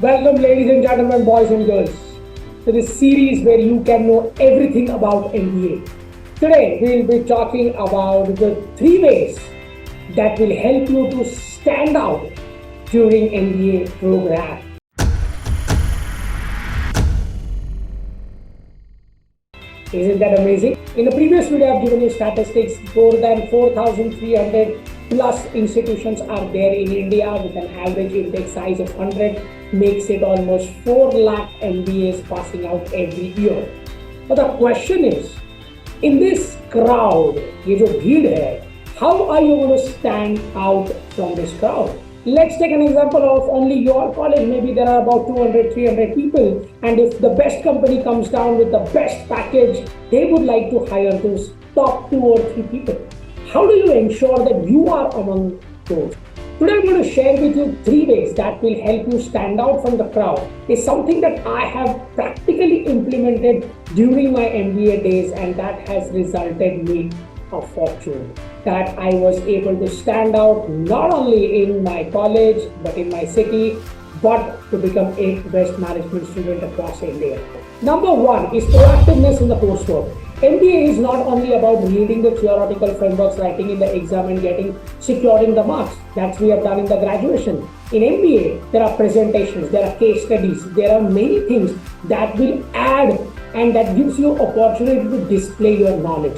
Welcome, ladies and gentlemen, boys and girls, to this series where you can know everything about MBA. Today, we will be talking about the 3 ways that will help you to stand out during MBA program. Isn't that amazing? In the previous video, I've given you statistics. More than 4,300 plus institutions are there in India with an average intake size of 100, makes it almost 4 lakh MBAs passing out every year. But the question is, in this crowd, ये जो भीड़ है, how are you going to stand out from this crowd? Let's take an example of only your college. Maybe there are about 200, 300 people. And if the best company comes down with the best package, they would like to hire those top 2 or 3 people. How do you ensure that you are among those? Today I'm going to share with you 3 ways that will help you stand out from the crowd. It's something that I have practically implemented during my MBA days, and that has resulted me a fortune. That I was able to stand out not only in my college but in my city, but to become a best management student across India. Number 1 is proactiveness in the coursework. MBA is not only about reading the theoretical frameworks, writing in the exam and securing the marks. That we have done in the graduation. In MBA, there are presentations, there are case studies, there are many things that will add and that gives you opportunity to display your knowledge.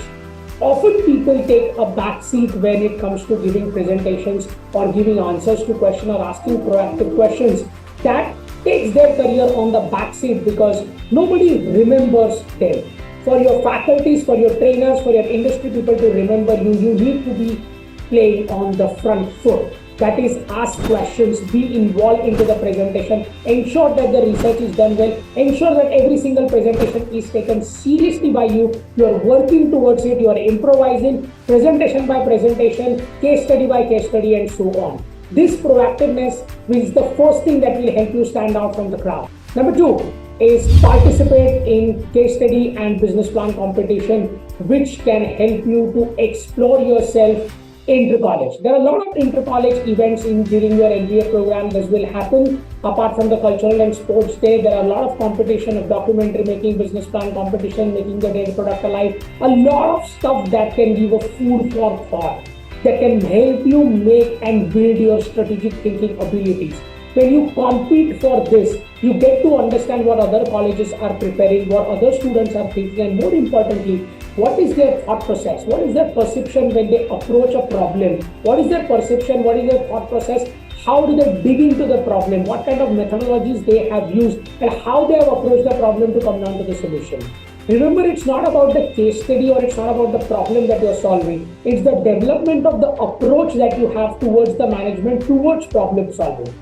Often people take a back seat when it comes to giving presentations or giving answers to questions or asking proactive questions. That takes their career on the back seat because nobody remembers them. For your faculties, for your trainers, for your industry people to remember you, you need to be playing on the front foot. That is, ask questions, be involved into the presentation, ensure that the research is done well, ensure that every single presentation is taken seriously by you, you are working towards it, you are improvising, presentation by presentation, case study by case study, and so on. This proactiveness is the first thing that will help you stand out from the crowd. Number 2 is participate in case study and business plan competition, which can help you to explore yourself inter-college. There are a lot of inter-college events during your MBA program. This will happen. Apart from the cultural and sports day, there are a lot of competition of documentary making, business plan competition, making the data product alive. A lot of stuff that can give a food for thought, that can help you make and build your strategic thinking abilities. When you compete for this, you get to understand what other colleges are preparing, what other students are thinking, and more importantly, what is their thought process? What is their perception when they approach a problem? What is their perception? What is their thought process? How do they dig into the problem? What kind of methodologies they have used and how they have approached the problem to come down to the solution? Remember, it's not about the case study or it's not about the problem that you're solving. It's the development of the approach that you have towards the management, towards problem solving.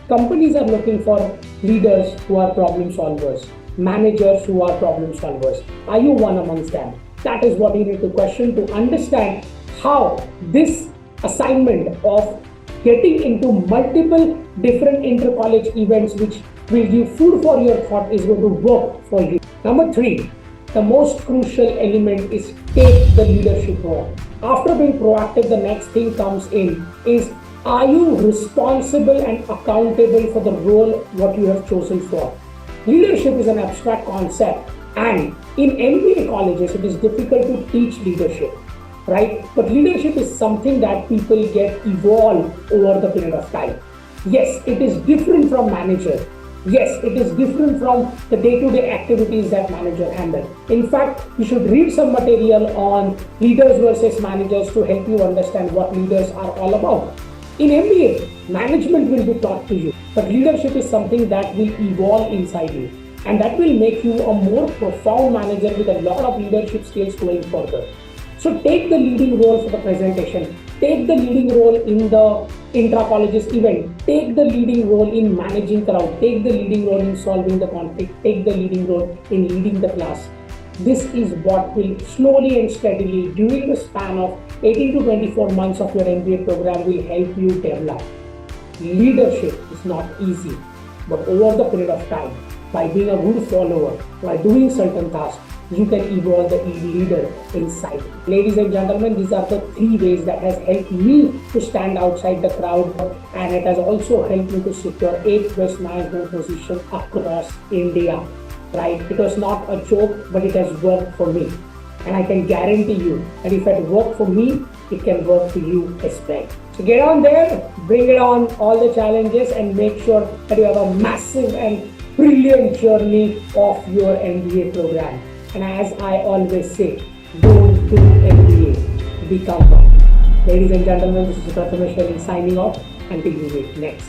Companies are looking for leaders who are problem solvers, managers who are problem solvers. Are you one amongst them? That is what you need to question to understand how this assignment of getting into multiple different inter-college events which will give food for your thought is going to work for you. Number 3, the most crucial element is take the leadership role. After being proactive, the next thing comes in is, are you responsible and accountable for the role what you have chosen for? Leadership is an abstract concept, and in MBA colleges it is difficult to teach leadership, right? But leadership is something that people get evolved over the period of time. Yes, it is different from manager. Yes, it is different from the day-to-day activities that manager handle. In fact, you should read some material on leaders versus managers to help you understand what leaders are all about. In MBA, management will be taught to you, but leadership is something that will evolve inside you, and that will make you a more profound manager with a lot of leadership skills going further. So take the leading role for the presentation, take the leading role in the intra-colleges event, take the leading role in managing crowd, take the leading role in solving the conflict, take the leading role in leading the class. This is what will slowly and steadily during the span of 18 to 24 months of your MBA program will help you develop. Leadership is not easy, but over the period of time, by being a good follower, by doing certain tasks, you can evolve the leader inside. Ladies and gentlemen, these are the 3 ways that has helped me to stand outside the crowd, and it has also helped me to secure 8 best management positions across India. Right? It was not a joke, but it has worked for me. And I can guarantee you that if it worked for me, it can work for you as well. So get on there, bring it on all the challenges, and make sure that you have a massive and brilliant journey of your MBA program. And as I always say, don't do MBA, become one. Ladies and gentlemen, this is Prathamesh signing off. Until we meet next.